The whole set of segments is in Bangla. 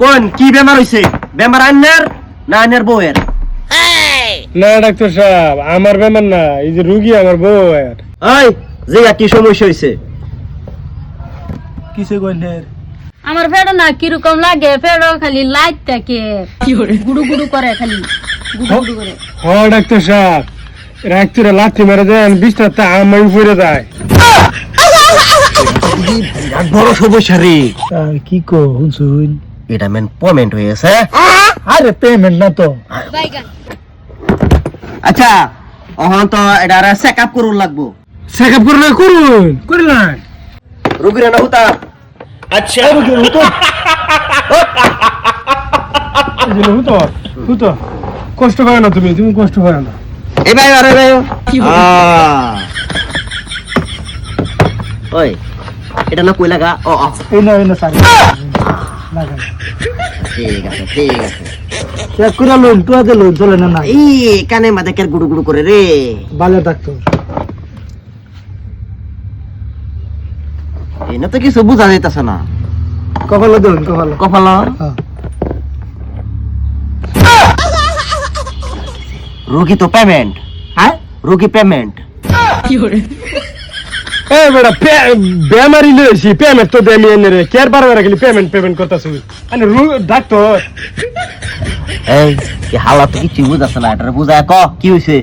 কোন কি বেমার হইছে? বেমার আন্নার না আন্নার বউয়ের? না ডাক্তার সাহেব, আমার বেমার না, এই যে রুগী আমার বউ। ওই যে কি সমস্যা হইছে? কিসে কইলের? আমার ফেড়ো না কিরকম লাগে, ফেড়ো খালি লাইট থাকে, গুড়ু গুড়ু করে, খালি গুড়ু গুড়ু করে। হ ডাক্তার সাহেব, রাত্রে লাথি মেরে দেন, বিছনাতে আমি পড়ে যায়। বড় সমস্যা রে। আর কি কো হুনছুন? এটা মেন পেমেন্ট হয়ে গেছে। আরে পেমেন্ট না তো। আচ্ছা অহন তো এটা চেকআপ করুন লাগবো। চেকআপ করে না করুন, করে না রোগীর না হুতা। আচ্ছা হুতো হুতো, কষ্ট করে না, তুমি তুমি কষ্ট করে না। এই ভাই আরে ভাই ওই এটা না কই লাগা। ও এই না স্যার লাগাই ঠিক আছে ঠিক আছে। চেক করে লইন, তো আগে লইন, চলে না না। এই কানে মাঝে কের গুড়ু গুড়ু করে রে। ভালো ডাক্তার। এনে তো কিছু বুঝা যাইতাছে না। কপালে দেন, কপালে। কপাল হ্যাঁ। রোগী তো পেমেন্ট। হ্যাঁ রোগী পেমেন্ট। এই বেটা বেমারি লইছি, পেমেন্ট তো দেমি এনে রে, কেয়ার বারবার খালি পেমেন্ট পেমেন্ট করতেছ। আরে ডাক্তার এই কি হালাত তো কিছু বুঝাছে না, এটা বুঝায় ক কি হইছে?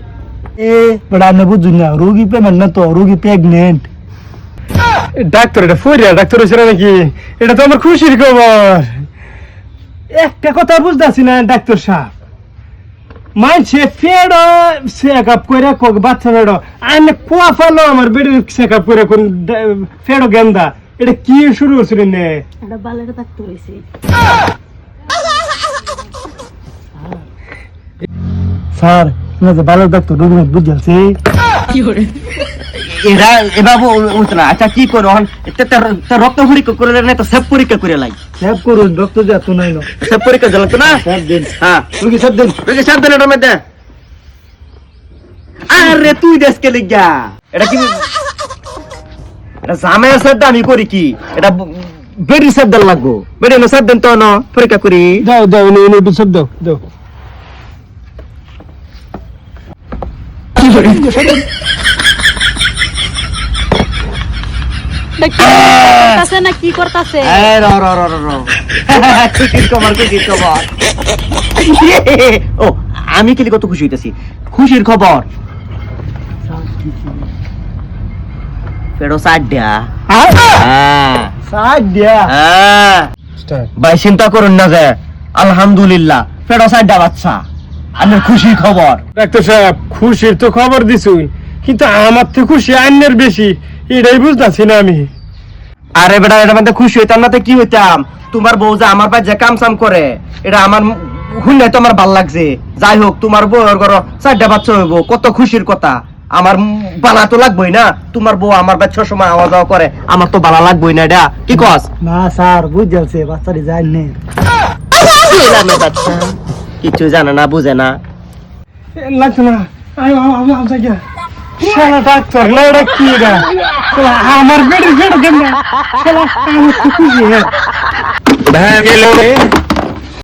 এ বড় আপনি বুঝুন না, রোগী পেমেন্ট না তো, রোগী প্রেগনেন্ট। ডাক্তার, এটা ফরিয়া ডাক্তার হয়েছে নাকি? এটা তো আমার খুশির খবর। একটা কথা বুঝতেছি না ডাক্তার সাহেব, মানছে ফেড়ো চেক আপ করে বাচ্চা ফেড়ো, আইনে কুয়া ফালো আমার বেড়ে চেক আপ করে কোন ফেড়ো গেন্দা, এটা কি শুরু হচ্ছিল নে? এটা বালের ডাক্তার হইছে। স্যার না যে ভালো ডাক্তার, রোগী বুঝালছে। এরা এভাবে উঠতে না। আচ্ছা কি করো রক্ত পরীক্ষা করে না তো সব পরীক্ষা করে লাই। সেভ করুন, রক্ত যা তো নাই না। সব পরীক্ষা জ্বালাতো না। সেভ দিন, হ্যাঁ রোগী সেভ দিন। রোগী সব দিন এটার মধ্যে। আরে তুই দেশকে লিখা এটা কি? এটা জামে সব আমি করি কি? এটা বেরি সব দেন লাগবো। বেরি না সব দেন তো না পরীক্ষা করি। দাও দাও একটু সব দাও দাও। করতাছে না কি করতাছে? এই র র র র র। খুশির খবর খুশির খবর। ও আমি কি কত খুশি হইতাছি। খুশির খবর ফেরো সাড্ডা। হ্যাঁ সাইড দিয়া। হ্যাঁ স্টার্ট। ভাই চিন্তা করুন না যে আলহামদুলিল্লাহ ফেরো সাড্ডা বাচ্চা। আমার খুশির খবর। ডাক্তার সাহেব, খুশির তো খবর দিছুন, কিন্তু আমার তো খুশি আইনের বেশি, এটাই বুঝতেছি না আমি। আরে বেটা এটা মধ্যে খুশি হইতাম না তো কি হইতাম? তোমার বউ যে আমার ভাই যে কাম সাম করে এটা আমার শুনলে তো আমার ভাল লাগছে। যাই হোক তোমার বউয়ের ঘর চারটা বাচ্চা হইব, কত খুশির কথা। আমার বালা তো লাগবেই না। তোমার বউ আমার বাচ্চার সময় আওয়া যাওয়া করে, আমার তো বালা লাগবেই না। এটা কি কস? না স্যার বুঝালছে, বাচ্চাটি যায় নে। বাচ্চা কিছু জানে না বুঝে না। লাগতো না, শালা ডাক্তার না, এটা কি এটা? শালা আমার বেড়ে বেড়ে কেন? শালা আমার তো খুশি। হ্যাঁ